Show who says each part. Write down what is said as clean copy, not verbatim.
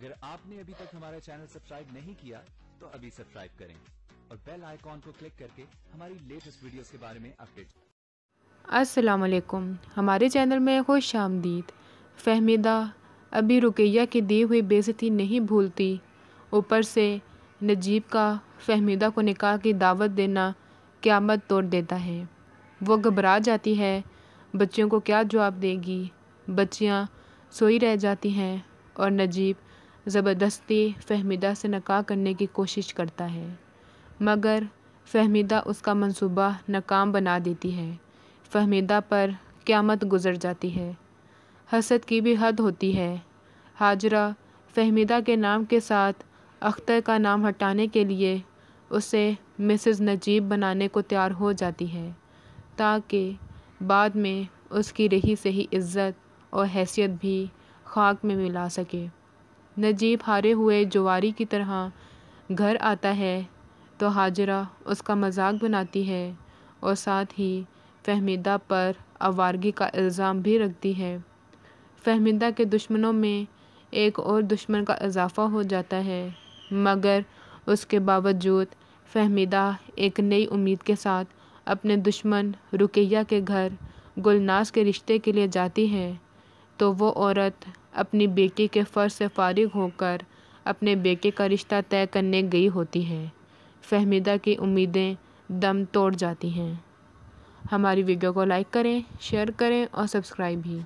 Speaker 1: अगर आपने अभी तक हमारा चैनल सब्सक्राइब नहीं किया तो अभी सब्सक्राइब करें और बेल आइकॉन को क्लिक करके हमारी लेटेस्ट वीडियोस के बारे में अपडेट।
Speaker 2: अस्सलाम वालेकुम, हमारे चैनल में खुश आमदीद। फहमीदा अभी रुकैया की दी हुई बेइज्जती नहीं भूलती, ऊपर से नजीब का फहमीदा को निकाह की दावत देना क़यामत तोड़ देता है। वो घबरा जाती है, बच्चियों को क्या जवाब देगी। बच्चियां सोई रह जाती हैं और नजीब ज़बरदस्ती फहमीदा से निकाह करने की कोशिश करता है, मगर फहमीदा उसका मंसूबा नाकाम बना देती है। फहमीदा पर क़यामत गुज़र जाती है। हसद की भी हद होती है। हाजरा फहमीदा के नाम के साथ अख्तर का नाम हटाने के लिए उसे मिसेस नजीब बनाने को तैयार हो जाती है, ताकि बाद में उसकी रही सही इज़्ज़त और हैसियत भी खाक में मिला सके। नजीब हारे हुए जुआरी की तरह घर आता है तो हाजरा उसका मजाक बनाती है और साथ ही फहमीदा पर आवारगी का इल्ज़ाम भी रखती है। फहमीदा के दुश्मनों में एक और दुश्मन का इजाफ़ा हो जाता है, मगर उसके बावजूद फहमीदा एक नई उम्मीद के साथ अपने दुश्मन रुकैया के घर गुलनाज के रिश्ते के लिए जाती है, तो वो औरत अपनी बेटी के फ़र्ज से फारिग होकर अपने बेटे का रिश्ता तय करने गई होती है। फहमीदा की उम्मीदें दम तोड़ जाती हैं। हमारी वीडियो को लाइक करें, शेयर करें और सब्सक्राइब भी।